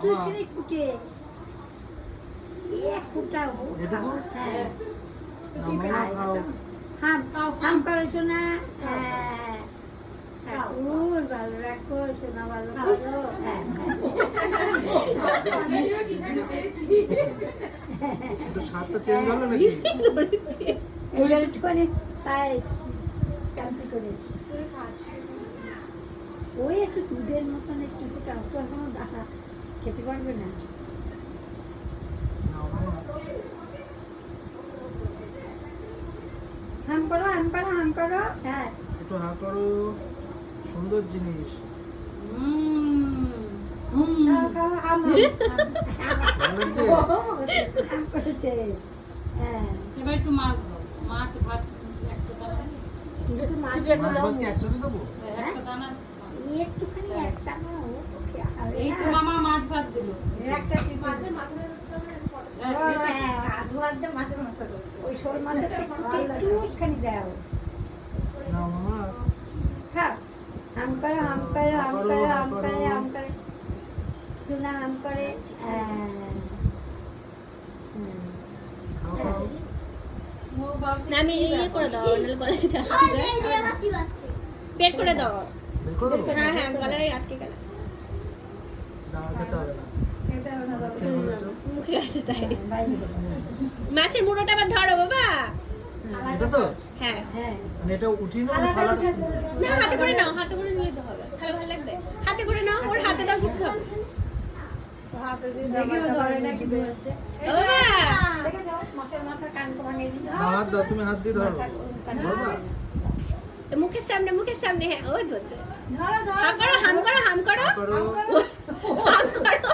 ভালো রাখো সোনা, ভালো রাখো। এইবার একটুখানি পায়ে চামচি করেছি, ওই একটু দুধের মতন একটু এখনো দেখা খেতে পারবে না। হাম করো, হাম করো, হাম করো। হ্যাঁ একটু হা করো, সুন্দর জিনিস। এবার একটু মাছ দাও, মাছ ভাত একটা দানা, কিন্তু মাছ মাছ ভাত কি একসাথে দেবো? একটা দানা। একটুখানি একটা না, ও তো খাবে এই তো না। মামা মাছ ভাত দিল। একটা মাছের মাথা ওই শোল মাছের একটুখানি দাও। না মামা, খাও, হাম করে, হাম করে, হাম করে, হাম করে, হাম করে, সোনা হাম করে। খাও খাও। না আমি ইয়ে করে দাও, নাহলে গলায় যেতে পেট করে দাও। বের করে দেবো? হ্যাঁ হ্যাঁ, গলায় আটকে গেল, দাঁড়া, খেতে হবে না। খেয়ে বলেছো? মুখে আছে তাই। মাছের মুড়োটা আবার ধরো বাবা। এটা তো? হ্যাঁ হ্যাঁ মানে এটা উঠিয়ে নাও, থালাটা না, হাতে করে নাও, হাতে করে নিয়ে তো হবে, তাহলে ভালো লাগবে। হাতে করে নাও, ওর হাতে দাও, কিছু হবে না। ও বাবা, দেখে যাও, মাছের মাথার কান ভাঙে দিল। না, হাত দাও, তুমি হাত দিয়ে ধরো। ধরবা? মুখের সামনে, মুখের সামনে, হ্যাঁ ওই ধরতে। ধরো ধরো, হাম করো, হাম করো, হাম করো, হা করো। হাম করো।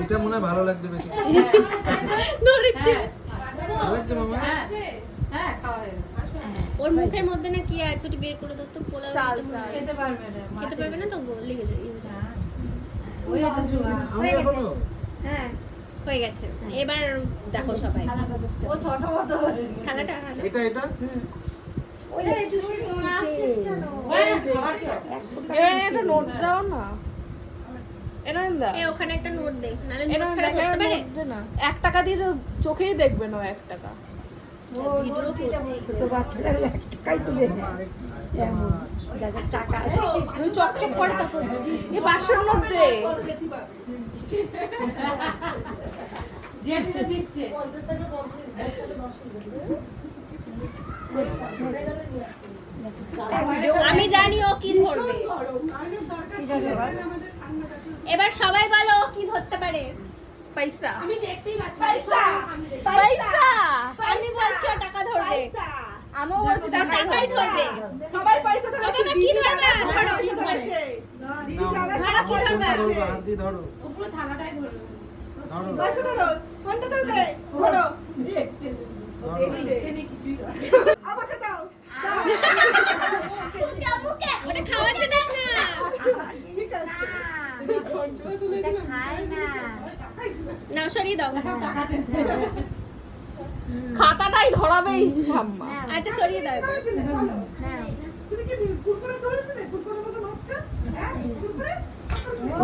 এটা মনে হয় ভালো লাগছে বেশি। ধরেছে। ভালো লাগছে মামা? হ্যাঁ খাওয়া হয়ে গেছে। ওর মুখের মধ্যে না কি আছে, ওটা বের করে দাও তো। পোলাও চাল, খেতে চাল। খেতে পারবে না, খেতে পারবে না তো, লেগে যায়। ওই একটা চুলা। আমি এখনো হ্যাঁ হয়ে গেছে, এবার দেখো সবাই ও ছোট মতো করে থালাটা। এটা এটা ওই এবার একটা নোট দাও না, এটা দাও, এ ওখানে একটা নোট দে, নালে এটা নোট ছাড়া করতে পারে। নোট দে না, 1 টাকা দিয়ে যে চোখেই দেখবে না, 1 টাকা। ভিডিও করছি। ছোট বাচ্চারা টাকাই তুলে নেয় এমন, যাদের টাকা আছে। তুই চকচক করে তারপর এই 500 নোট দে। যেটা দিচ্ছে আমি জানি ও কি ধরবে। এবার সবাই বলো ও কি ধরতে পারে। পয়সা, পয়সা। আমি বলছি ও টাকা ধরবে। আমিও বলছি তার টাকাই ধরবে। সবাই পয়সা ধরে বাবা কি ধরবে? ধরো কি ধরবে? ধরেছে দিদি দাদা ধরো, সব কি ধরবে? ধরো, হাত দিয়ে ধরো। উপরে থালাটাই ধরবে। ধরো পয়সা ধরো কোনটা ধরবে ধরো ধরো। দেখছে না কিছুই করে। আমাকে দাও দাও ওটা খাওয়াতে দাও না। ঠিক আছে এটা খায় না। না সরিয়ে দাও। খাতাটাই ধরাবে এই ঠাম্মা। আচ্ছা সরিয়ে দাও। করেছিলে বলো হ্যাঁ তুমি কি কুরকুরে ধরেছিলে কুরকুরে মতো হচ্ছে হ্যাঁ কুরকুরে ও,